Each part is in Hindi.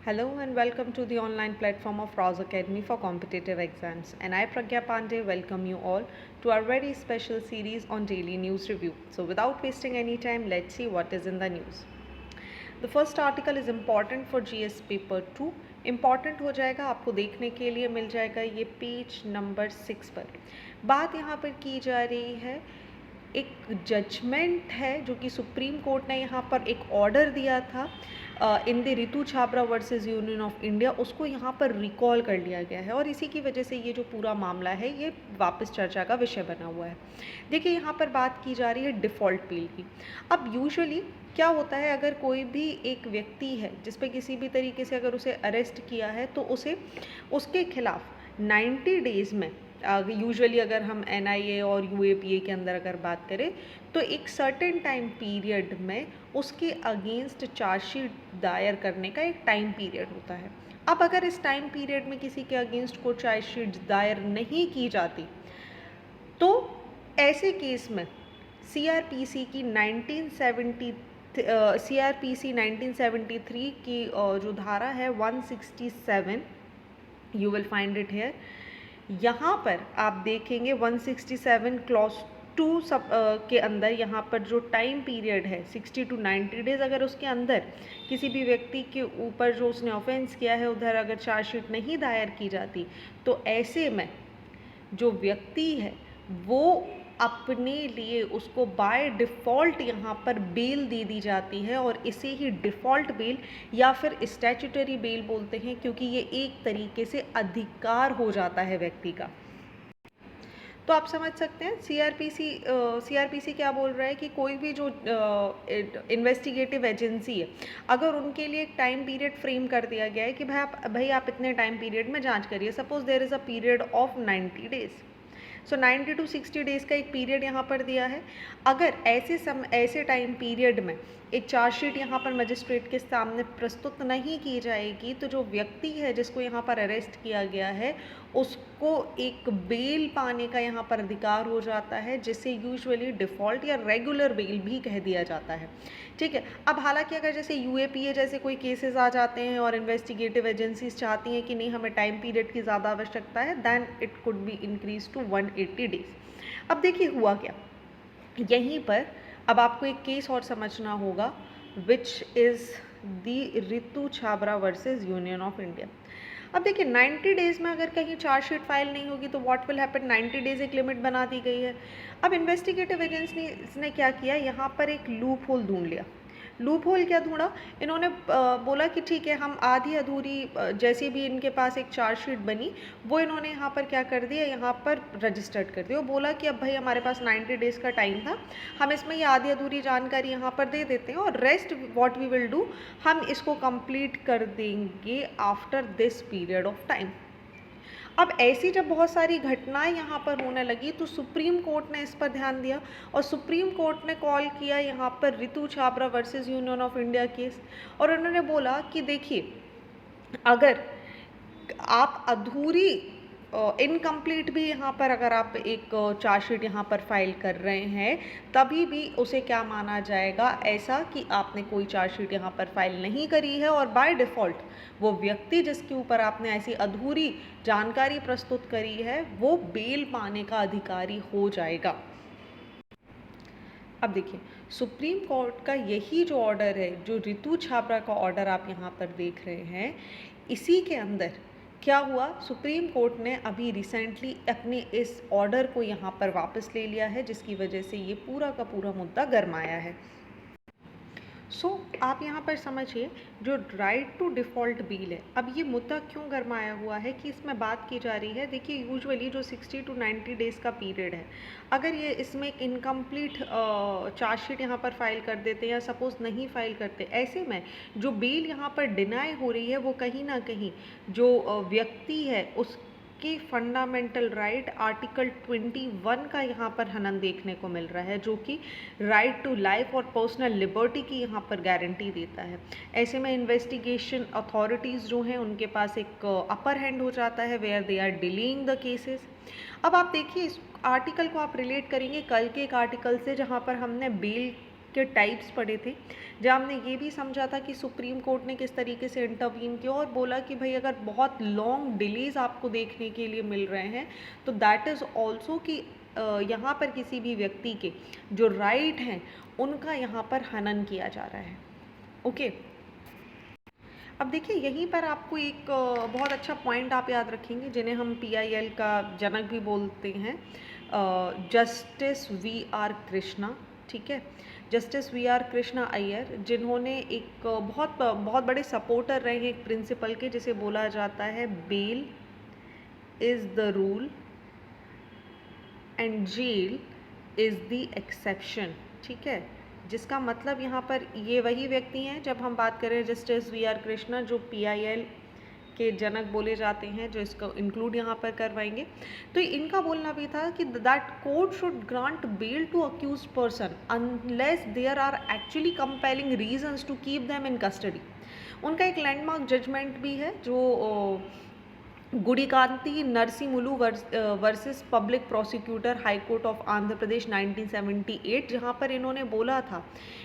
Hello and welcome to the online platform of Rouse Academy for competitive exams. And I, Pragya Pandey, welcome you all to our very special series on daily news review. So, without wasting any time, let's see what is in the news. The first article is important for GS paper 2. Important हो जाएगा, आपको देखने के लिए मिल जाएगा ये पेज नंबर 6 पर। बात यहाँ पर की जा रही है, एक जजमेंट है जो कि सुप्रीम कोर्ट ने यहाँ पर एक ऑर्डर दिया था in the Ritu Chhabra versus union of India, उसको यहाँ पर रिकॉल कर लिया गया है और इसी की वजह से ये जो पूरा मामला है ये वापस चर्चा का विषय बना हुआ है। देखिए यहाँ पर बात की जा रही है डिफ़ॉल्ट बेल की। अब यूजुअली क्या होता है, अगर कोई भी एक व्यक्ति है जिस पे किसी भी तरीके से अगर उसे अरेस्ट किया है तो उसे उसके खिलाफ 90 डेज़ में यूजुअली अगर हम NIA और UAPA के अंदर अगर बात करें तो एक सर्टेन टाइम पीरियड में उसके अगेंस्ट चार्जशीट दायर करने का एक टाइम पीरियड होता है। अब अगर इस टाइम पीरियड में किसी के अगेंस्ट को चार्जशीट दायर नहीं की जाती तो ऐसे केस में CRPC की 1973 की जो धारा है 167, you will find it here. यहाँ पर आप देखेंगे 167 क्लॉज 2 सब के अंदर यहाँ पर जो टाइम पीरियड है 60 to 90 डेज़, अगर उसके अंदर किसी भी व्यक्ति के ऊपर जो उसने ऑफेंस किया है उधर अगर चार्जशीट नहीं दायर की जाती तो ऐसे में जो व्यक्ति है वो अपने लिए उसको बाय डिफ़ॉल्ट यहाँ पर बेल दे दी जाती है और इसे ही डिफ़ॉल्ट बेल या फिर स्टैट्यूटरी बेल बोलते हैं, क्योंकि ये एक तरीके से अधिकार हो जाता है व्यक्ति का। तो आप समझ सकते हैं CRPC क्या बोल रहा है कि कोई भी जो इन्वेस्टिगेटिव एजेंसी है अगर उनके लिए एक टाइम पीरियड फ्रेम कर दिया गया है कि भाई आप इतने टाइम पीरियड में जांच करिए, suppose there is a period of 90 days, so 90 to 60 days का एक पीरियड यहाँ पर दिया है। अगर ऐसे टाइम पीरियड में एक चार्जशीट यहाँ पर मजिस्ट्रेट के सामने प्रस्तुत नहीं की जाएगी तो जो व्यक्ति है जिसको यहाँ पर अरेस्ट किया गया है उसको एक बेल पाने का यहाँ पर अधिकार हो जाता है, जिसे यूजुअली डिफ़ॉल्ट या रेगुलर बेल भी कह दिया जाता है। ठीक है। अब हालांकि अगर जैसे UAPA जैसे कोई केसेस आ जाते हैं और इन्वेस्टिगेटिव एजेंसीज चाहती हैं कि नहीं हमें टाइम पीरियड की ज़्यादा आवश्यकता है, then it could be increase to 180 days. अब देखिए हुआ क्या यहीं पर, अब आपको एक केस और समझना होगा विच is the Ritu Chhabra versus union of India. अब देखिए 90 डेज़ में अगर कहीं चार्जशीट फाइल नहीं होगी तो व्हाट विल हैपन, 90 डेज़ एक लिमिट बना दी गई है। अब इन्वेस्टिगेटिव एजेंसी ने क्या किया, यहाँ पर एक लूप होल ढूंढ लिया। लूप होल क्या ढूंढा, इन्होंने बोला कि ठीक है हम आधी अधूरी जैसी भी इनके पास एक चार्जशीट बनी वो इन्होंने यहाँ पर क्या कर दिया, यहाँ पर रजिस्टर्ड कर दिया। वो बोला कि अब भाई हमारे पास 90 डेज़ का टाइम था, हम इसमें ये आधी अधूरी जानकारी यहाँ पर दे देते हैं और rest what we will do, हम इसको कंप्लीट कर देंगे after this period of time. अब ऐसी जब बहुत सारी घटनाएं यहाँ पर होने लगी तो सुप्रीम कोर्ट ने इस पर ध्यान दिया और सुप्रीम कोर्ट ने कॉल किया यहाँ पर Ritu Chhabra versus union of India case, और उन्होंने बोला कि देखिए अगर आप अधूरी इनकम्प्लीट भी यहाँ पर अगर आप एक चार्जशीट यहाँ पर फाइल कर रहे हैं तभी भी उसे क्या माना जाएगा, ऐसा कि आपने कोई चार्जशीट यहाँ पर फाइल नहीं करी है और बाय डिफ़ॉल्ट वो व्यक्ति जिसके ऊपर आपने ऐसी अधूरी जानकारी प्रस्तुत करी है वो बेल पाने का अधिकारी हो जाएगा। अब देखिए सुप्रीम कोर्ट का यही जो ऑर्डर है, जो रितु छाबरा का ऑर्डर आप यहाँ पर देख रहे हैं, इसी के अंदर क्या हुआ, सुप्रीम कोर्ट ने अभी रिसेंटली अपने इस ऑर्डर को यहाँ पर वापस ले लिया है, जिसकी वजह से ये पूरा का पूरा मुद्दा गरमाया है। सो आप यहाँ पर समझिए जो राइट टू डिफ़ॉल्ट बेल है, अब ये मुद्दा क्यों गरमाया हुआ है कि इसमें बात की जा रही है। देखिए यूजुअली जो 60 to 90 डेज़ का पीरियड है, अगर ये इसमें एक इनकम्प्लीट चार्जशीट यहाँ पर फाइल कर देते या सपोज़ नहीं फाइल करते, ऐसे में जो बेल यहाँ पर डिनाई हो रही है वो कहीं ना कहीं जो व्यक्ति है उस कि फंडामेंटल राइट आर्टिकल 21 का यहाँ पर हनन देखने को मिल रहा है, जो कि राइट टू लाइफ और पर्सनल लिबर्टी की यहाँ पर गारंटी देता है। ऐसे में इन्वेस्टिगेशन अथॉरिटीज़ जो हैं उनके पास एक अपर हैंड हो जाता है where they are delaying the cases. अब आप देखिए इस आर्टिकल को आप रिलेट करेंगे कल के एक आर्टिकल से जहाँ पर हमने बेल के टाइप्स पढ़े थे, जहाँ हमने ये भी समझा था कि सुप्रीम कोर्ट ने किस तरीके से इंटरवीन किया और बोला कि भाई अगर बहुत लॉन्ग डिलेज आपको देखने के लिए मिल रहे हैं तो दैट इज़ ऑल्सो कि यहाँ पर किसी भी व्यक्ति के जो राइट हैं उनका यहाँ पर हनन किया जा रहा है। ओके, अब देखिए यहीं पर आपको एक बहुत अच्छा पॉइंट आप याद रखेंगे, जिन्हें हम PIL का जनक भी बोलते हैं, जस्टिस VR कृष्णा। ठीक है, जस्टिस VR कृष्णा अय्यर, जिन्होंने एक बहुत बड़े सपोर्टर रहे हैं एक प्रिंसिपल के, जिसे बोला जाता है bail is the rule and jail is the exception. ठीक है, जिसका मतलब यहाँ पर ये वही व्यक्ति हैं, जब हम बात करें जस्टिस VR कृष्णा जो PIL के जनक बोले जाते हैं, जो इसको इंक्लूड यहाँ पर करवाएंगे, तो इनका बोलना भी था कि that court should grant bail to accused person unless there are actually compelling reasons to keep them in custody. उनका एक लैंडमार्क जजमेंट भी है जो Gudikanti Narasimhulu versus public prosecutor high court of Andhra Pradesh 1978, जहाँ पर इन्होंने बोला था,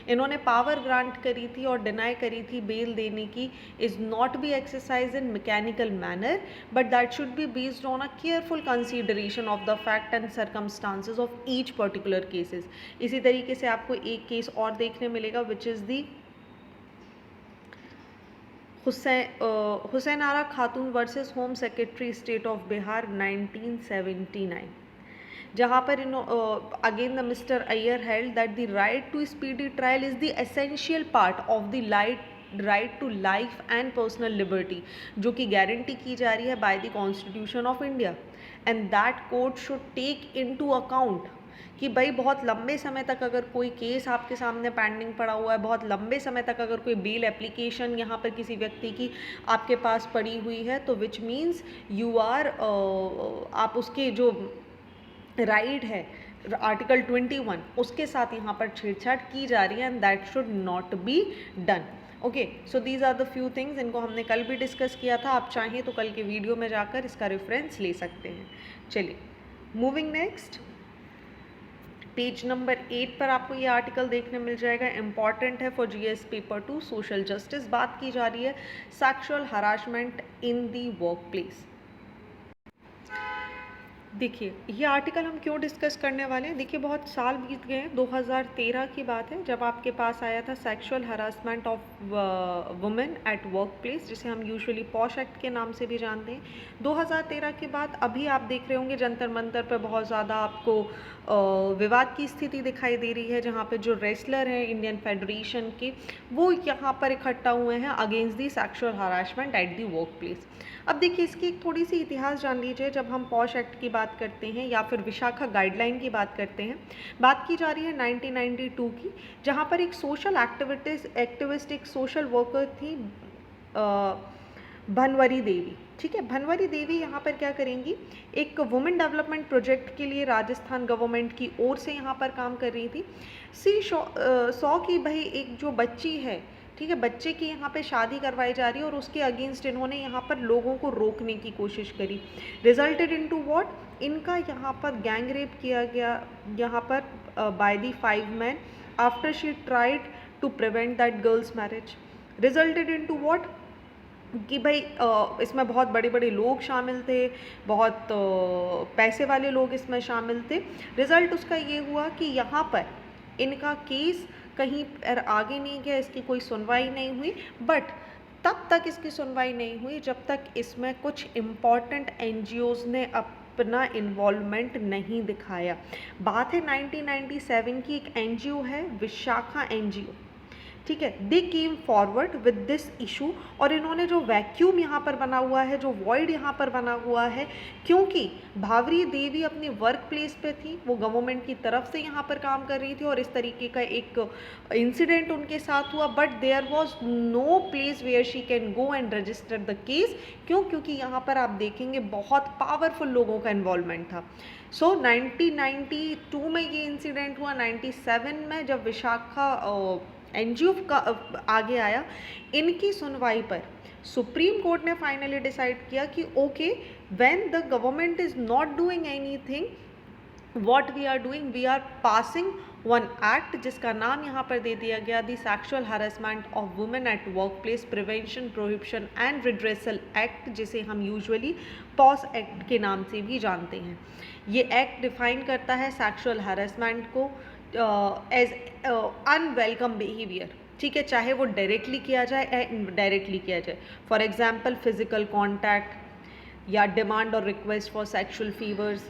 इन्होंने पावर ग्रांट करी थी और डिनाई करी थी बेल देने की, is not be exercise in mechanical manner but that should be based on a careful consideration of the fact and circumstances of each particular cases. इसी तरीके से आपको एक केस और देखने मिलेगा which is the Hussainara Khatoon versus home secretary state of Bihar 1979, जहाँ पर again the mister Iyer held that the right to speedy trial is the essential part of the right to life and personal liberty, जो कि गारंटी की जा रही है by the constitution of India, and that court should take into account कि भाई बहुत लंबे समय तक अगर कोई केस आपके सामने पेंडिंग पड़ा हुआ है, बहुत लंबे समय तक अगर कोई बेल एप्लीकेशन यहाँ पर किसी व्यक्ति की आपके पास पड़ी हुई है, तो विच मीन्स यू आर आप उसके जो राइट है आर्टिकल 21 उसके साथ यहाँ पर छेड़छाड़ की जा रही है, and that should not be done. Okay, so these are the few things, इनको हमने कल भी डिस्कस किया था, आप चाहें तो कल के वीडियो में जाकर इसका रेफरेंस ले सकते हैं। चलिए मूविंग नेक्स्ट, पेज नंबर 8 पर आपको ये आर्टिकल देखने मिल जाएगा, इंपॉर्टेंट है for GS paper 2 social justice. बात की जा रही है sexual harassment in the work place. देखिए ये आर्टिकल हम क्यों डिस्कस करने वाले हैं, देखिए बहुत साल बीत गए हैं, 2013 की बात है जब आपके पास आया था sexual harassment of women at work place, जिसे हम यूजुअली पॉश एक्ट के नाम से भी जानते हैं। 2013 के बाद अभी आप देख रहे होंगे जंतर मंतर पर बहुत ज़्यादा आपको विवाद की स्थिति दिखाई दे रही है, जहाँ पे जो रेसलर हैं इंडियन फेडरेशन के, वो यहाँ पर इकट्ठा हुए हैं against the sexual harassment at the work place. अब देखिए इसकी एक थोड़ी सी इतिहास जान लीजिए, जब हम पॉश एक्ट की बात करते हैं या फिर विशाखा गाइडलाइन की बात करते हैं, बात की जा रही है 1992 की, जहाँ पर एक सोशल एक्टिविस्ट एक सोशल वर्कर थी भनवरी देवी। ठीक है, भनवरी देवी यहाँ पर क्या करेंगी, एक वुमेन डेवलपमेंट प्रोजेक्ट के लिए राजस्थान गवर्नमेंट की ओर से यहाँ पर काम कर रही थी। सौ की भाई एक जो बच्ची है, ठीक है, बच्चे की यहाँ पे शादी करवाई जा रही है और उसके अगेंस्ट इन्होंने यहाँ पर लोगों को रोकने की कोशिश करी। रिजल्टेड इनटू व्हाट, इनका यहाँ पर गैंग रेप किया गया यहाँ पर by the 5 man after she tried to prevent that girls marriage. Resulted into what कि भाई इसमें बहुत बड़े बड़े लोग शामिल थे, बहुत पैसे वाले लोग इसमें शामिल थे। रिज़ल्ट उसका ये हुआ कि यहाँ पर इनका केस कहीं पर आगे नहीं गया, इसकी कोई सुनवाई नहीं हुई, बट तब तक इसकी सुनवाई नहीं हुई जब तक इसमें कुछ इम्पॉर्टेंट NGOs ने अपना इन्वॉल्वमेंट नहीं दिखाया। बात है 1997 की, एक NGO है विशाखा NGO, ठीक है, they came forward with this issue, और इन्होंने जो वैक्यूम यहाँ पर बना हुआ है, जो वॉइड यहाँ पर बना हुआ है, क्योंकि भावरी देवी अपनी वर्क प्लेस पे थी, वो गवर्नमेंट की तरफ से यहाँ पर काम कर रही थी और इस तरीके का एक इंसिडेंट उनके साथ हुआ, but there was no place where she can go and register the case. क्यों? क्योंकि यहाँ पर आप देखेंगे बहुत पावरफुल लोगों का इन्वॉल्वमेंट था। सो 1992 में ये इंसिडेंट हुआ, 97 में जब विशाखा NGO का आगे आया, इनकी सुनवाई पर सुप्रीम कोर्ट ने फाइनली डिसाइड किया कि okay, when the government is not doing anything, what we are doing, we are passing one act जिसका नाम यहाँ पर दे दिया गया the sexual harassment of women at work place prevention prohibition and redressal act, जिसे हम यूजुअली पॉस एक्ट के नाम से भी जानते हैं। ये एक्ट डिफाइन करता है सेक्सुअल हरासमेंट को एज अनवेलकम बिहेवियर, ठीक है, चाहे वो डायरेक्टली किया जाए या इनडायरेक्टली किया जाए। फॉर एग्जाम्पल फिजिकल कॉन्टैक्ट या डिमांड और रिक्वेस्ट फॉर सेक्शुअल फीवर्स,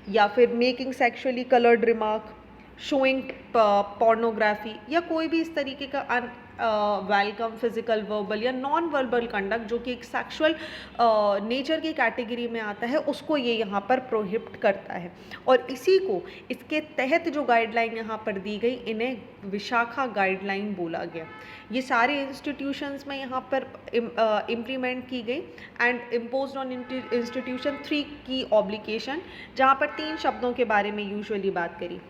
या फिर making sexually coloured remark, showing pornography, या कोई भी इस तरीके का वेलकम फिजिकल वर्बल या नॉन वर्बल कंडक्ट जो कि एक सेक्सुअल नेचर की कैटेगरी में आता है, उसको ये यहाँ पर प्रोहिबिट करता है। और इसी को इसके तहत जो गाइडलाइन यहाँ पर दी गई, इन्हें विशाखा गाइडलाइन बोला गया। ये सारे इंस्टीट्यूशंस में यहाँ पर इम्प्लीमेंट की गई एंड इम्पोज्ड ऑन इंस्टीट्यूशन 3 की ऑब्लिगेशन, जहाँ पर 3 शब्दों के बारे में यूजुअली बात करी,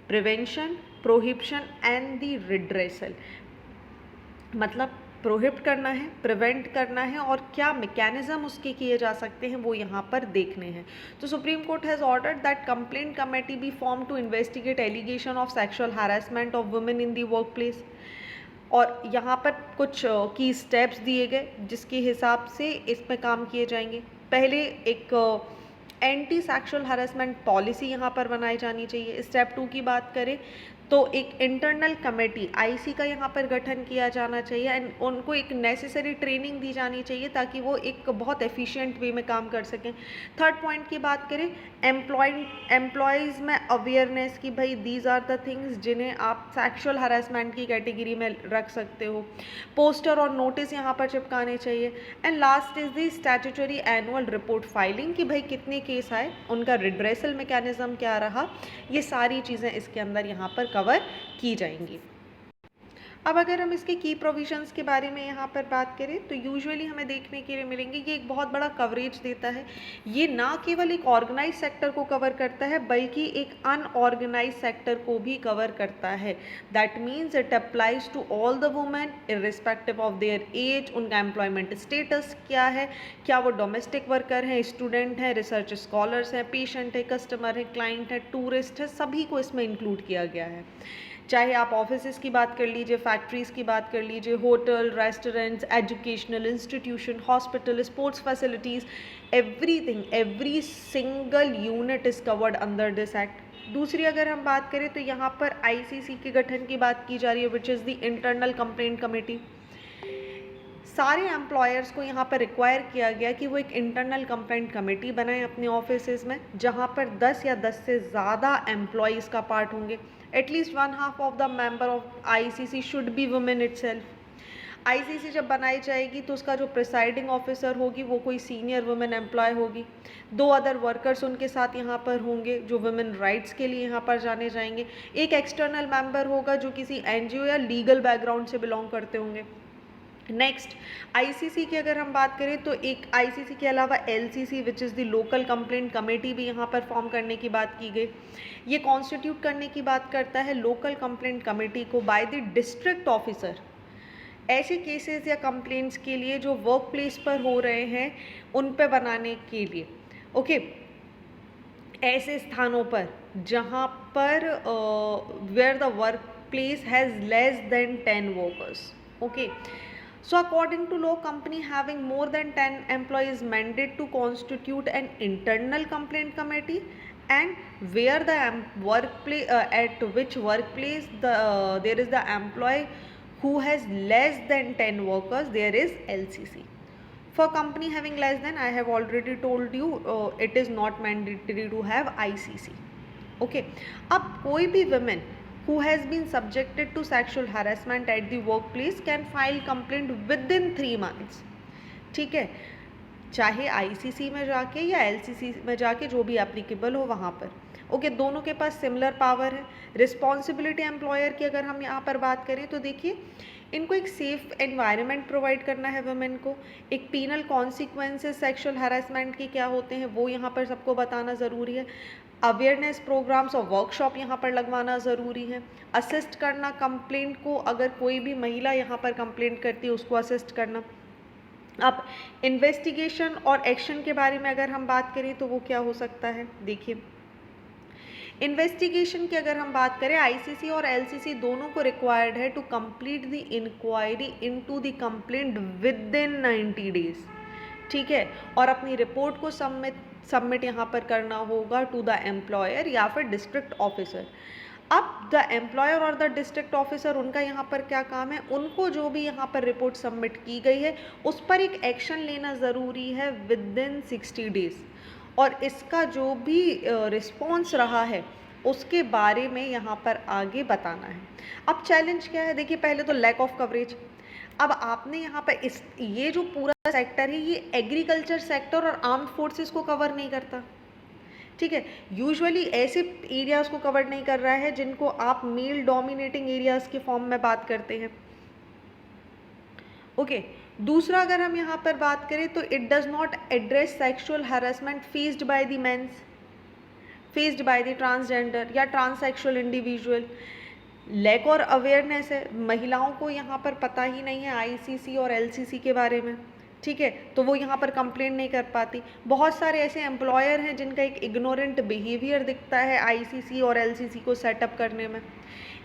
prevention, prohibition and the redressal. मतलब प्रोहिबिट करना है, प्रिवेंट करना है, और क्या मैकेनिज्म उसके किए जा सकते हैं वो यहाँ पर देखने हैं। तो supreme court has ordered that complaint committee be form to investigate allegation of sexual harassment of women in the work place. और यहाँ पर कुछ की स्टेप्स दिए गए जिसके हिसाब से इसमें काम किए जाएंगे। पहले एक एंटी सेक्सुअल हरासमेंट पॉलिसी यहाँ पर बनाई जानी चाहिए। स्टेप 2 की बात करें तो एक इंटरनल कमेटी आईसी का यहाँ पर गठन किया जाना चाहिए एंड उनको एक नेसेसरी ट्रेनिंग दी जानी चाहिए ताकि वो एक बहुत एफिशिएंट वे में काम कर सकें। थर्ड पॉइंट की बात करें, एम्प्लॉयज़ में अवेयरनेस की भाई दीज आर द थिंग्स जिन्हें आप सेक्सुअल हरासमेंट की कैटेगरी में रख सकते हो। पोस्टर और नोटिस यहाँ पर चिपकाने चाहिए। And last is the statutory annual report filing कि भाई कितने केस आए, उनका रिड्रेसल मैकेनिज्म क्या रहा, ये सारी चीज़ें इसके अंदर यहाँ पर कवर की जाएंगी। अब अगर हम इसके की प्रोविजंस के बारे में यहाँ पर बात करें तो यूजुअली हमें देखने के लिए मिलेंगे ये एक बहुत बड़ा कवरेज देता है। ये ना केवल एक ऑर्गेनाइज सेक्टर को कवर करता है बल्कि एक अनऑर्गेनाइज सेक्टर को भी कवर करता है। That means it applies to all the women irrespective of their age, उनका एम्प्लॉयमेंट स्टेटस क्या है, क्या वो डोमेस्टिक वर्कर हैं, स्टूडेंट हैं, रिसर्च स्कॉलर्स हैं, पेशेंट है, कस्टमर है, क्लाइंट है, टूरिस्ट है, सभी को इसमें इंक्लूड किया गया है। चाहे आप ऑफिसेज़ की बात कर लीजिए, फैक्ट्रीज़ की बात कर लीजिए, hotel, restaurants, educational institution, hospital, sports facilities, everything, every single unit is covered under this act. दूसरी अगर हम बात करें तो यहाँ पर आईसीसी के गठन की बात की जा रही है, विच is the internal complaint committee. सारे एम्प्लॉयर्स को यहाँ पर रिक्वायर किया गया कि वो एक इंटरनल कंप्लेंट कमेटी बनाएं अपने ऑफिसेज में, जहाँ पर 10 या 10 से ज़्यादा एम्प्लॉयज़ का पार्ट होंगे। At least 1/2 of the member of ICC should be women itself. ICC जब बनाई जाएगी तो उसका जो प्रिसाइडिंग ऑफिसर होगी वो कोई सीनियर वुमेन एम्प्लॉय होगी। 2 अदर वर्कर्स उनके साथ यहाँ पर होंगे जो वुमेन राइट्स के लिए यहाँ पर जाने जाएंगे। एक एक्सटर्नल मेंबर होगा जो किसी एनजीओ या लीगल बैकग्राउंड से बिलोंग करते होंगे। नेक्स्ट, आईसीसी की अगर हम बात करें तो एक आईसीसी के अलावा LCC which is the local complaint committee भी यहाँ पर फॉर्म करने की बात की गई। ये कॉन्स्टिट्यूट करने की बात करता है लोकल कंप्लेंट कमेटी को बाय द डिस्ट्रिक्ट ऑफिसर, ऐसे केसेस या कंप्लेंट्स के लिए जो वर्क प्लेस पर हो रहे हैं उन पे बनाने के लिए। ओके, ऐसे स्थानों पर जहाँ पर where the work place has less than 10 workers. Okay, so according to law, company having more than 10 employees mandated to constitute an internal complaint committee, and where the workplace at which workplace there is the employee who has less than 10 workers, there is LCC. For company having less than, I have already told you it is not mandatory to have ICC. Okay, अब कोई भी women who has been subjected to sexual harassment at the workplace can file complaint within 3 months. ठीक है, चाहे आईसीसी में जाके या एलसीसी में जाके जो भी एप्लीकेबल हो वहाँ पर। ओके, दोनों के पास सिमिलर पावर है। रिस्पॉन्सिबिलिटी एम्प्लॉयर की अगर हम यहाँ पर बात करें तो देखिए, इनको एक सेफ एनवायरनमेंट प्रोवाइड करना है वुमेन को। एक पीनल कॉन्सिक्वेंसेस सेक्सुअल हैरेसमेंट के क्या होते हैं वो यहाँ पर सबको बताना ज़रूरी है। अवेयरनेस प्रोग्राम्स और वर्कशॉप यहाँ पर लगवाना ज़रूरी है। असिस्ट करना कंप्लेंट को, अगर कोई भी महिला यहाँ पर कंप्लेंट करती है उसको असिस्ट करना। अब इन्वेस्टिगेशन और एक्शन के बारे में अगर हम बात करें तो वो क्या हो सकता है, देखिए, इन्वेस्टिगेशन की अगर हम बात करें, आईसीसी और एलसीसी दोनों को रिक्वायर्ड है to complete the inquiry into the complaint within 90 days, ठीक है, और अपनी रिपोर्ट को सबमिट यहाँ पर करना होगा टू द एम्प्लॉयर या फिर डिस्ट्रिक्ट ऑफिसर। अब द एम्प्लॉयर और द डिस्ट्रिक्ट ऑफिसर, उनका यहाँ पर क्या काम है, उनको जो भी यहाँ पर रिपोर्ट सबमिट की गई है उस पर एक एक्शन लेना ज़रूरी है विद इन 60 डेज, और इसका जो भी रिस्पॉन्स रहा है उसके बारे में यहाँ पर आगे बताना है। अब चैलेंज क्या है, देखिए पहले तो लैक ऑफ कवरेज। अब आपने यहाँ पर ये जो पूरा सेक्टर है ये एग्रीकल्चर सेक्टर और आर्म्ड फोर्सेस को कवर नहीं करता, ठीक है, यूजुअली ऐसे एरियाज़ को कवर नहीं कर रहा है जिनको आप मेल डोमिनेटिंग एरियाज़ के फॉर्म में बात करते हैं। ओके, दूसरा अगर हम यहाँ पर बात करें तो it does not address sexual harassment faced by the mens, faced by the transgender या ट्रांससेक्सुअल इंडिविजुअल। लैक और अवेयरनेस है, महिलाओं को यहाँ पर पता ही नहीं है आईसीसी और एलसीसी के बारे में, ठीक है, तो वो यहाँ पर कंप्लेंट नहीं कर पाती। बहुत सारे ऐसे एम्प्लॉयर हैं जिनका एक इग्नोरेंट बिहेवियर दिखता है आईसीसी और एलसीसी को सेटअप करने में।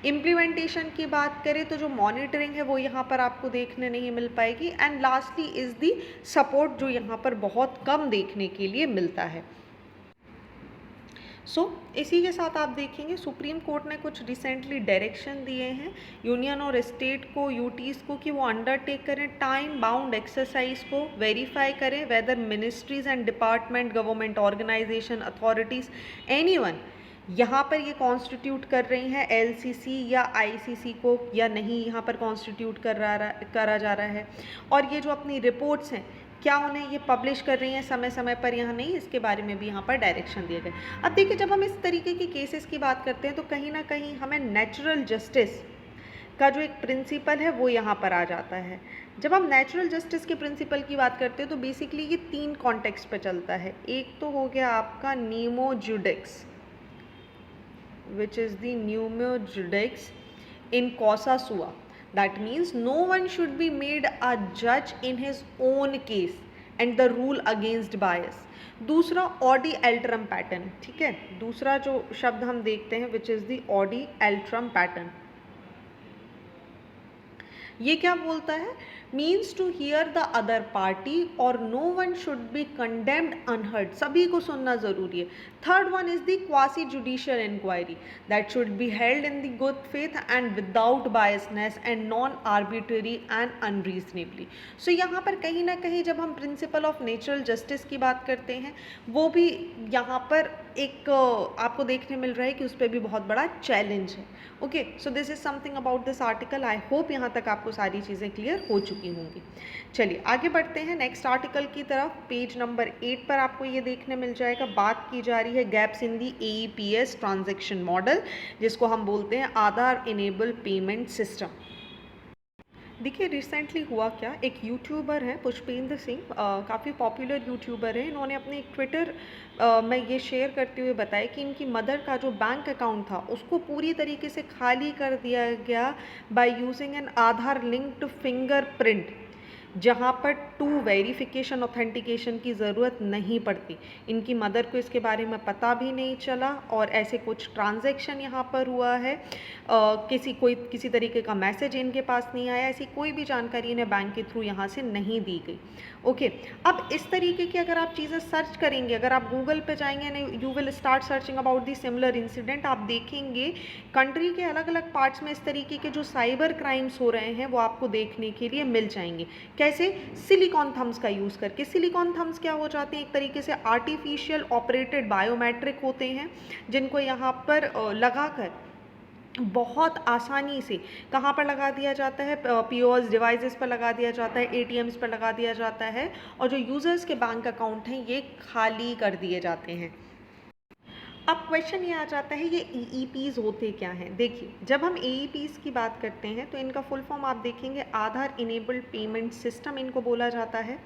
इम्प्लीमेंटेशन की बात करें तो जो मॉनिटरिंग है वो यहाँ पर आपको देखने नहीं मिल पाएगी। And lastly is the support, जो यहाँ पर बहुत कम देखने के लिए मिलता है। इसी के साथ आप देखेंगे सुप्रीम कोर्ट ने कुछ रिसेंटली डायरेक्शन दिए हैं यूनियन और स्टेट को, यूटीज़ को, कि वो अंडरटेक करें टाइम बाउंड एक्सरसाइज को, वेरीफाई करें whether ministries and department, government organisation, authorities, anyone यहाँ पर ये कॉन्स्टिट्यूट कर रही हैं एलसीसी या आईसीसी को या नहीं यहाँ पर कॉन्स्टिट्यूट करा जा रहा है, और ये जो अपनी रिपोर्ट्स हैं क्या उन्हें ये पब्लिश कर रही हैं समय समय पर, यहाँ नहीं, इसके बारे में भी यहाँ पर डायरेक्शन दिए गए। अब देखिए जब हम इस तरीके की केसेस की बात करते हैं तो कहीं ना कहीं हमें नेचुरल जस्टिस का जो एक प्रिंसिपल है वो यहाँ पर आ जाता है। जब हम नेचुरल जस्टिस के प्रिंसिपल की बात करते हैं तो बेसिकली ये 3 कॉन्टेक्स्ट पे चलता है। एक तो हो गया आपका nemo judex, which is the nemo judex in causa sua, that means no one should be made a judge in his own case and the rule against bias। दूसरा ऑडी एल्ट्रम पैटर्न, ठीक है, दूसरा जो शब्द हम देखते हैं which is the audi alteram partem, ये क्या बोलता है, means to hear the other party और no one should be condemned unheard, सभी को सुनना जरूरी है। Third one is the quasi judicial inquiry that should be held in the good faith and without biasness and non arbitrary and unreasonably. So यहाँ पर कहीं ना कहीं जब हम प्रिंसिपल ऑफ नेचुरल जस्टिस की बात करते हैं वो भी यहाँ पर एक आपको देखने मिल रहा है कि उस पर भी बहुत बड़ा चैलेंज है। Okay, so this is something about this article. I hope यहाँ तक आपको सारी चीज़ें क्लियर हो चुकी होंगी। चलिए आगे बढ़ते हैं नेक्स्ट आर्टिकल की तरफ। पेज नंबर 8 पर आपको ये देखने मिल जाएगा, बात की जा रही है gaps in the AEPS transaction model, जिसको हम बोलते हैं आधार इनेबल पेमेंट सिस्टम। देखिए रिसेंटली हुआ क्या, एक यूट्यूबर है पुष्पेंद्र सिंह, काफ़ी पॉपुलर यूट्यूबर है, इन्होंने अपने एक ट्विटर में ये शेयर करते हुए बताया कि इनकी मदर का जो बैंक अकाउंट था उसको पूरी तरीके से खाली कर दिया गया by using an Aadhaar linked fingerprint, जहाँ पर 2 वेरिफिकेशन ऑथेंटिकेशन की ज़रूरत नहीं पड़ती। इनकी मदर को इसके बारे में पता भी नहीं चला और ऐसे कुछ ट्रांजैक्शन यहाँ पर हुआ है, किसी तरीके का मैसेज इनके पास नहीं आया, ऐसी कोई भी जानकारी इन्हें बैंक के थ्रू यहाँ से नहीं दी गई। ओके, अब इस तरीके की अगर आप चीज़ें सर्च करेंगे, अगर आप गूगल पे जाएंगे and you will start searching about the similar incident, आप देखेंगे कंट्री के अलग अलग पार्ट्स में इस तरीके के जो साइबर क्राइम्स हो रहे हैं वो आपको देखने के लिए मिल जाएंगे। कैसे? सिलिकॉन थम्स का यूज़ करके। सिलिकॉन थम्स क्या हो जाते हैं, एक तरीके से आर्टिफिशियल ऑपरेटेड बायोमेट्रिक होते हैं, जिनको यहाँ पर लगाकर बहुत आसानी से कहाँ पर लगा दिया जाता है, POS डिवाइसेस पर लगा दिया जाता है, ATMs पर लगा दिया जाता है, और जो यूज़र्स के बैंक अकाउंट हैं ये खाली कर दिए जाते हैं। अब क्वेश्चन ये आ जाता है ये EEPs होते क्या हैं। देखिए जब हम EEPs की बात करते हैं तो इनका फुल फॉर्म आप देखेंगे आधार इनेबल्ड पेमेंट सिस्टम इनको बोला जाता है।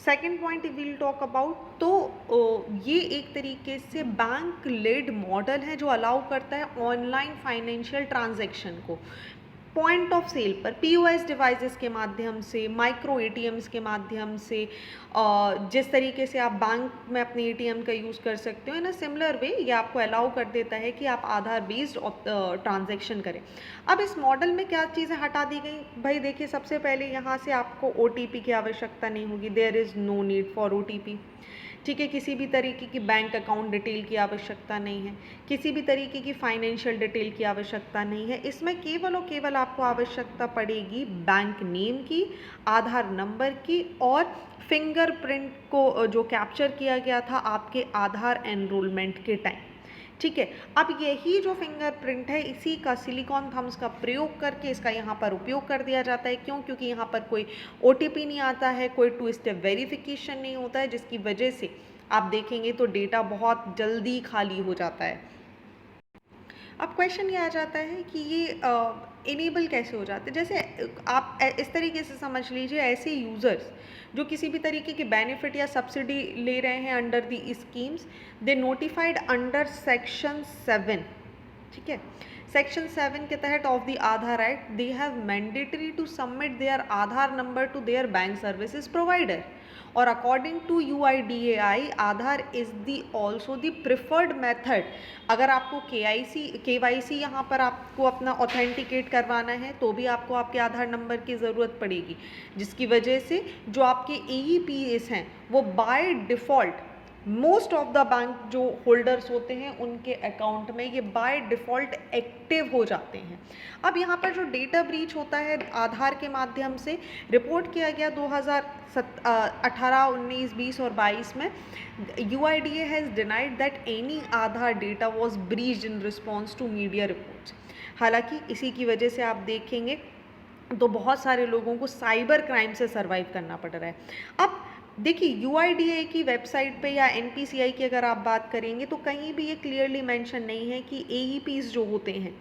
Second point will talk about, तो ये एक तरीके से बैंक लेड मॉडल है जो अलाउ करता है ऑनलाइन फाइनेंशियल ट्रांजैक्शन को। पॉइंट ऑफ सेल पर पीओएस डिवाइसेस के माध्यम से, माइक्रो एटीएम्स के माध्यम से, जिस तरीके से आप बैंक में अपने एटीएम का यूज़ कर सकते हो, इन अ सिमिलर वे ये आपको अलाउ कर देता है कि आप आधार बेस्ड ट्रांजैक्शन करें। अब इस मॉडल में क्या चीज़ें हटा दी गई भाई, देखिए सबसे पहले यहाँ से आपको ओटीपी की आवश्यकता नहीं होगी, there is no need for OTP. ठीक है, किसी भी तरीके की बैंक अकाउंट डिटेल की आवश्यकता नहीं है, किसी भी तरीके की फाइनेंशियल डिटेल की आवश्यकता नहीं है। इसमें केवल और केवल आपको आवश्यकता पड़ेगी बैंक नेम की, आधार नंबर की और फिंगरप्रिंट को जो कैप्चर किया गया था आपके आधार एनरोलमेंट के टाइम। ठीक है, अब यही जो फिंगरप्रिंट है इसी का सिलिकॉन थम्स का प्रयोग करके इसका यहाँ पर उपयोग कर दिया जाता है। क्यों? क्योंकि यहाँ पर कोई ओटीपी नहीं आता है, कोई टू स्टेप वेरिफिकेशन नहीं होता है, जिसकी वजह से आप देखेंगे तो डेटा बहुत जल्दी खाली हो जाता है। अब क्वेश्चन ये आ जाता है कि ये इनेबल कैसे हो जाते हैं। जैसे आप इस तरीके से समझ लीजिए, ऐसे यूज़र्स जो किसी भी तरीके की बेनिफिट या सब्सिडी ले रहे हैं under the schemes, they notified under section 7। ठीक है, सेक्शन 7 के तहत of the Aadhaar act they have mandatory to submit their Aadhaar number to their bank services provider, और according to UIDAI Aadhaar is the also the preferred method. अगर आपको KYC यहाँ पर आपको अपना ऑथेंटिकेट करवाना है तो भी आपको आपके आधार नंबर की ज़रूरत पड़ेगी, जिसकी वजह से जो आपके AEPs हैं वो by default most of the bank जो होल्डर्स होते हैं उनके अकाउंट में ये बाय डिफ़ॉल्ट एक्टिव हो जाते हैं। अब यहाँ पर जो डेटा ब्रीच होता है आधार के माध्यम से रिपोर्ट किया गया 2018, 19, 20 और 22 में, UIDAI has denied that any Aadhaar data was breached in response to media reports. हालांकि इसी की वजह से आप देखेंगे तो बहुत सारे लोगों को साइबर क्राइम से सर्वाइव करना पड़ रहा है। अब देखिए UIDAI की वेबसाइट पे या NPCI की अगर आप बात करेंगे तो कहीं भी ये क्लियरली मेंशन नहीं है कि AEPs जो होते हैं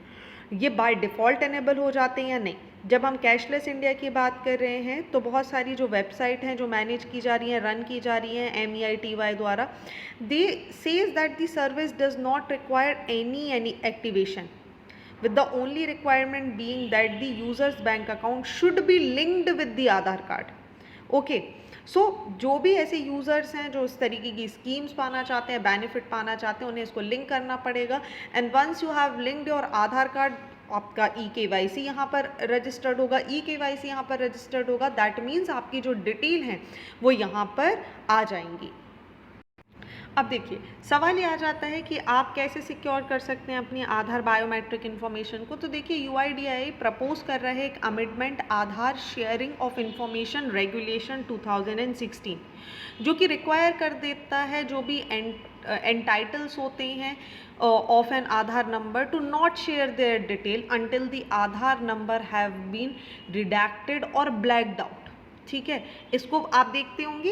ये बाय डिफ़ॉल्ट एनेबल हो जाते हैं या नहीं। जब हम कैशलेस इंडिया की बात कर रहे हैं तो बहुत सारी जो वेबसाइट हैं जो मैनेज की जा रही हैं, रन की जा रही हैं MEITY द्वारा, they says that the service does not require any activation, with the only requirement being that the user's bank account should be linked with the Aadhaar card. Okay, so जो भी ऐसे यूज़र्स हैं जो इस तरीके की स्कीम्स पाना चाहते हैं, बेनिफिट पाना चाहते हैं, उन्हें इसको लिंक करना पड़ेगा। And once you have linked your Aadhaar card, आपका EKYC यहाँ पर रजिस्टर्ड होगा, EKYC यहाँ पर रजिस्टर्ड होगा, दैट मीन्स आपकी जो डिटेल हैं वो यहाँ पर आ जाएंगी। अब देखिए सवाल ये आ जाता है कि आप कैसे सिक्योर कर सकते हैं अपनी आधार बायोमेट्रिक इन्फॉर्मेशन को। तो देखिए UIDAI प्रपोज कर रहा है एक amendment Aadhaar sharing of information regulation 2016, जो कि रिक्वायर कर देता है जो भी एंटाइटल्स होते हैं of an Aadhaar number to not share their detail until the Aadhaar number have been redacted और ब्लैक्ड आउट। ठीक है, इसको आप देखते होंगे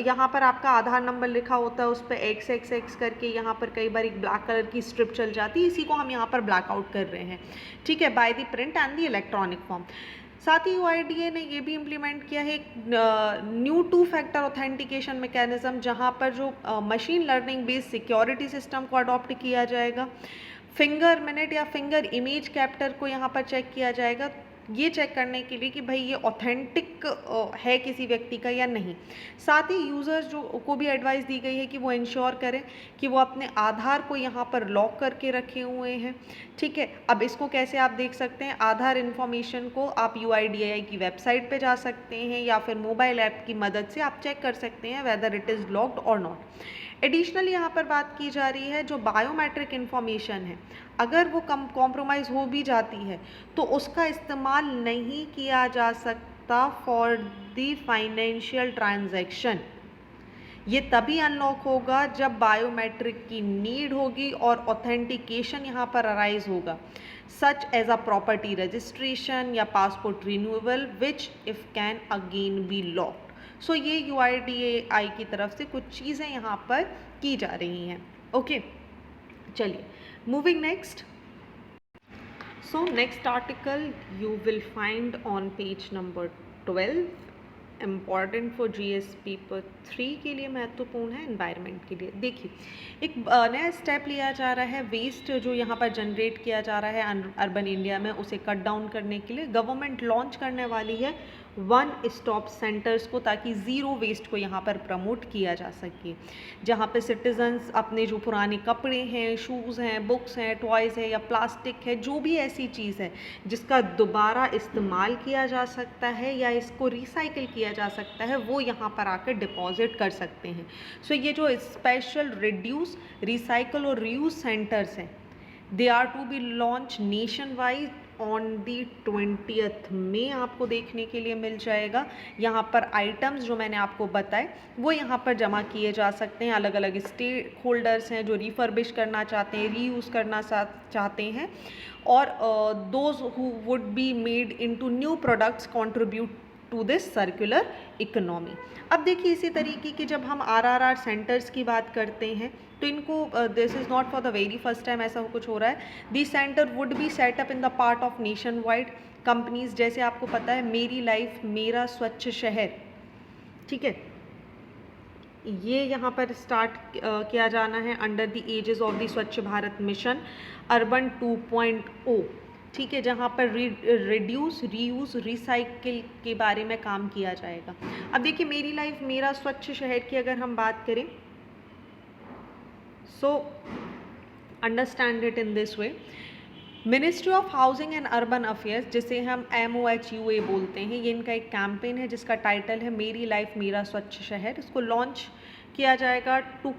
यहाँ पर आपका आधार नंबर लिखा होता है, उस पर XXX करके यहाँ पर कई बार एक ब्लैक कलर की स्ट्रिप चल जाती है, इसी को हम यहाँ पर ब्लैकआउट कर रहे हैं। ठीक है, by the print and the electronic form. साथ ही UIDAI ने ये भी इम्प्लीमेंट किया है एक न्यू 2-फैक्टर ऑथेंटिकेशन मैकेनिज्म, जहाँ पर जो machine learning based security system को अडॉप्ट किया जाएगा। फिंगर मिनट या फिंगर इमेज कैप्चर को यहाँ पर चेक किया जाएगा, ये चेक करने के लिए कि भाई ये ऑथेंटिक है किसी व्यक्ति का या नहीं। साथ ही यूज़र्स जो को भी एडवाइस दी गई है कि वो इंश्योर करें कि वो अपने आधार को यहाँ पर लॉक करके रखे हुए हैं। ठीक है, अब इसको कैसे आप देख सकते हैं, आधार इन्फॉर्मेशन को आप UIDAI की वेबसाइट पे जा सकते हैं या फिर मोबाइल ऐप की मदद से आप चेक कर सकते हैं वेदर इट इज़ लॉक्ड और नॉट। एडिशनली यहाँ पर बात की जा रही है जो बायोमेट्रिक इन्फॉर्मेशन है, अगर वो कॉम्प्रोमाइज़ हो भी जाती है तो उसका इस्तेमाल नहीं किया जा सकता फॉर द फाइनेंशियल ट्रांजैक्शन। ये तभी अनलॉक होगा जब बायोमेट्रिक की नीड होगी और ऑथेंटिकेशन यहाँ पर अराइज होगा, such as a property registration या passport renewal which if can again be locked. So ये UIDAI की तरफ से कुछ चीज़ें यहाँ पर की जा रही हैं। ओके, चलिए moving next. So next article you will find on page number 12 important for GS paper 3 के लिए महत्वपूर्ण है, एनवायरनमेंट के लिए। देखिए, एक नया स्टेप लिया जा रहा है, वेस्ट जो यहाँ पर जनरेट किया जा रहा है अर्बन इंडिया में, उसे कट डाउन करने के लिए गवर्नमेंट लॉन्च करने वाली है वन स्टॉप सेंटर्स को, ताकि ज़ीरो वेस्ट को यहाँ पर प्रमोट किया जा सके, जहाँ पे सिटीजन्स अपने जो पुराने कपड़े हैं, शूज़ हैं, बुक्स हैं, टॉयज़ है या प्लास्टिक है, जो भी ऐसी चीज़ है जिसका दोबारा इस्तेमाल किया जा सकता है या इसको रिसाइकिल किया जा सकता है, वो यहाँ पर आकर डिपॉजिट कर सकते हैं। सो ये जो स्पेशल रिड्यूस, रिसाइकल और रीयूज सेंटर्स हैं, they are to be launch nationwide on the 20th में आपको देखने के लिए मिल जाएगा। यहाँ पर आइटम्स जो मैंने आपको बताए वो यहाँ पर जमा किए जा सकते हैं। अलग अलग स्टेक होल्डर्स हैं जो रिफर्बिश करना चाहते हैं, रीयूज़ करना चाहते हैं, और those who would be made into new products contribute to this circular economy. अब देखिए, इसी तरीके की जब हम आरआरआर सेंटर्स की बात करते हैं तो इनको this is not for the very first time ऐसा कुछ हो रहा है। This centre would be set up in the part of nation wide companies, जैसे आपको पता है मेरी लाइफ मेरा स्वच्छ शहर, ठीक है, ये यहाँ पर स्टार्ट किया जाना है under the aegis of the Swachh Bharat mission urban 2.0, ठीक है, जहाँ पर रिड्यूस, रीयूज़, रिसाइकिल के बारे में काम किया जाएगा। अब देखिए, मेरी लाइफ मेरा स्वच्छ शहर की अगर हम बात करें, so understand it in this way. Ministry of housing and urban affairs, जिसे हम MOHUA बोलते हैं, ये इनका एक कैंपेन है जिसका टाइटल है मेरी लाइफ मेरा स्वच्छ शहर। इसको लॉन्च किया जाएगा टू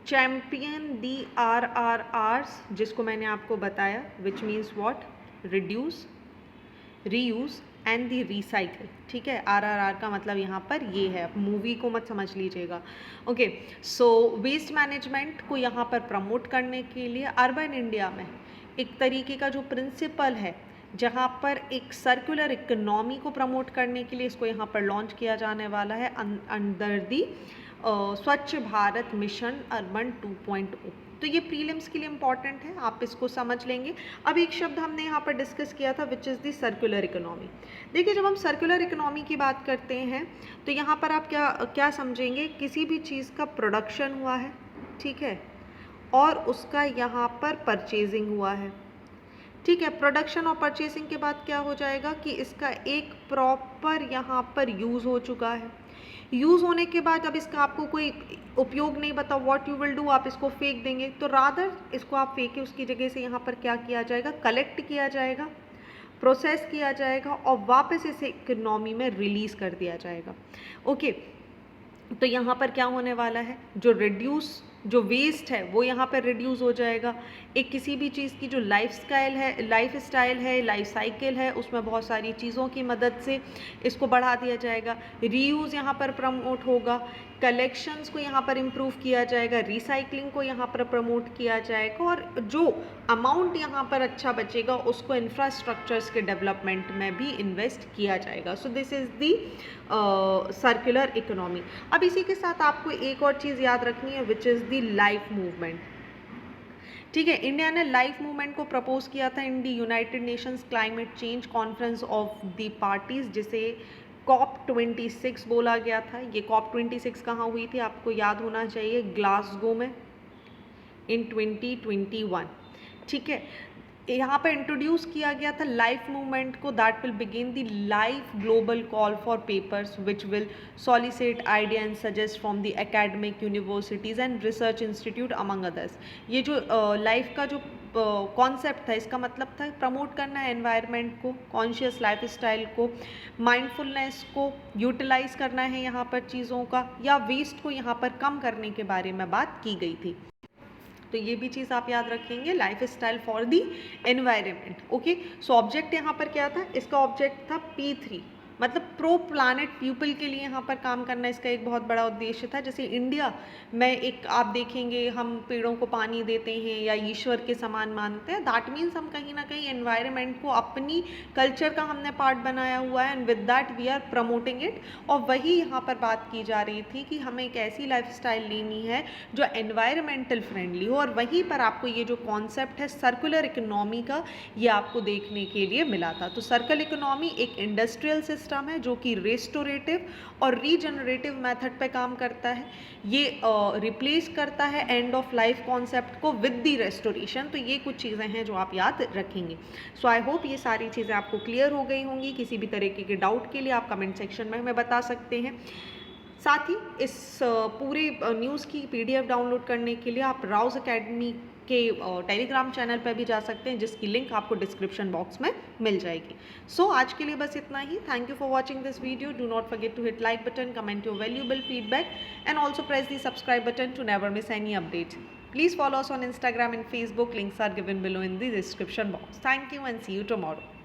चैम्पियन दी RRRs, जिसको मैंने आपको बताया, which means what, reduce, reuse and the recycle, ठीक है। RRR का मतलब यहाँ पर ये है, मूवी को मत समझ लीजिएगा, ओके। सो वेस्ट मैनेजमेंट को यहाँ पर प्रमोट करने के लिए अर्बन इंडिया में एक तरीके का जो प्रिंसिपल है, जहाँ पर एक सर्कुलर इकोनॉमी को प्रमोट करने के लिए इसको यहाँ पर लॉन्च किया जाने वाला है अंडर दी स्वच्छ भारत मिशन अर्बन 2.0। तो ये प्रीलिम्स के लिए इम्पॉर्टेंट है, आप इसको समझ लेंगे। अब एक शब्द हमने यहाँ पर डिस्कस किया था which is the circular economy. देखिए, जब हम सर्कुलर इकोनॉमी की बात करते हैं तो यहाँ पर आप क्या समझेंगे, किसी भी चीज़ का प्रोडक्शन हुआ है, ठीक है, और उसका यहाँ पर परचेजिंग हुआ है, ठीक है। प्रोडक्शन और परचेसिंग के बाद क्या हो जाएगा कि इसका एक प्रॉपर यहाँ पर यूज़ हो चुका है। यूज़ होने के बाद अब इसका आपको कोई उपयोग नहीं बता, व्हाट यू विल डू, आप इसको फेंक देंगे, तो रादर इसको आप फेंके उसकी जगह से यहाँ पर क्या किया जाएगा, कलेक्ट किया जाएगा, प्रोसेस किया जाएगा और वापस इसे इकोनॉमी में रिलीज़ कर दिया जाएगा, ओके। तो यहाँ पर क्या होने वाला है, जो वेस्ट है वो यहाँ पर रिड्यूस हो जाएगा। एक किसी भी चीज़ की जो लाइफ स्टाइल है, लाइफ साइकिल है, उसमें बहुत सारी चीज़ों की मदद से इसको बढ़ा दिया जाएगा। रीयूज़ यहाँ पर प्रमोट होगा, कलेक्शंस को यहाँ पर इम्प्रूव किया जाएगा, रिसाइकलिंग को यहाँ पर प्रमोट किया जाएगा, और जो अमाउंट यहाँ पर अच्छा बचेगा उसको इंफ्रास्ट्रक्चर्स के डेवलपमेंट में भी इन्वेस्ट किया जाएगा। So this is the circular economy. अब इसी के साथ आपको एक और चीज़ याद रखनी है which is the life movement, ठीक है। इंडिया ने लाइफ मूवमेंट को प्रपोज किया था in the United Nations Climate Change Conference of the Parties, जिसे COP26 बोला गया था। ये COP26 कहाँ हुई थी, आपको याद होना चाहिए, ग्लासगो में इन 2021, ठीक है। यहाँ पर इंट्रोड्यूस किया गया था लाइफ मूवमेंट को, that will begin the life global call for papers which will solicit idea and suggest from the academic universities and research institute among others. ये जो लाइफ का जो कॉन्सेप्ट था, इसका मतलब था प्रमोट करना है एनवायरनमेंट को, कॉन्शियस लाइफस्टाइल को, माइंडफुलनेस को यूटिलाइज करना है यहाँ पर चीज़ों का, या वेस्ट को यहाँ पर कम करने के बारे में बात की गई थी। तो ये भी चीज़ आप याद रखेंगे, life style for the environment, okay. So object यहाँ पर क्या था, इसका ऑब्जेक्ट था P3, मतलब प्रो प्लानेट पीपल के लिए यहाँ पर काम करना इसका एक बहुत बड़ा उद्देश्य था। जैसे इंडिया में एक आप देखेंगे, हम पेड़ों को पानी देते हैं या ईश्वर के समान मानते हैं, दैट मीन्स हम कहीं ना कहीं एनवायरनमेंट को अपनी कल्चर का हमने पार्ट बनाया हुआ है, and with that we are promoting it. और वही यहाँ पर बात की जा रही थी कि हमें एक ऐसी लाइफस्टाइल लेनी है जो एनवायरमेंटल फ्रेंडली हो, और वहीं पर आपको ये जो कॉन्सेप्ट है सर्कुलर इकोनॉमी का, ये आपको देखने के लिए मिला था। तो सर्कुलर इकोनॉमी एक इंडस्ट्रियल सिस्टम सिस्टम है जो कि रेस्टोरेटिव और रीजनरेटिव मेथड पे काम करता है। ये रिप्लेस करता है एंड ऑफ लाइफ कॉन्सेप्ट को विद दी रेस्टोरेशन। तो ये कुछ चीज़ें हैं जो आप याद रखेंगे। सो आई होप ये सारी चीज़ें आपको क्लियर हो गई होंगी। किसी भी तरीके के डाउट के लिए आप कमेंट सेक्शन में हमें बता सकते हैं। साथ ही इस पूरे न्यूज़ की PDF डाउनलोड करने के लिए आप राउज अकेडमी के टेलीग्राम चैनल पर भी जा सकते हैं, जिसकी लिंक आपको डिस्क्रिप्शन बॉक्स में मिल जाएगी। सो आज के लिए बस इतना ही। Thank you for watching this video. Do not forget to hit like button, comment your valuable feedback and also press the subscribe button to never miss any updates. Please follow us on Instagram and Facebook. Links are given below in the description box. Thank you and see you tomorrow.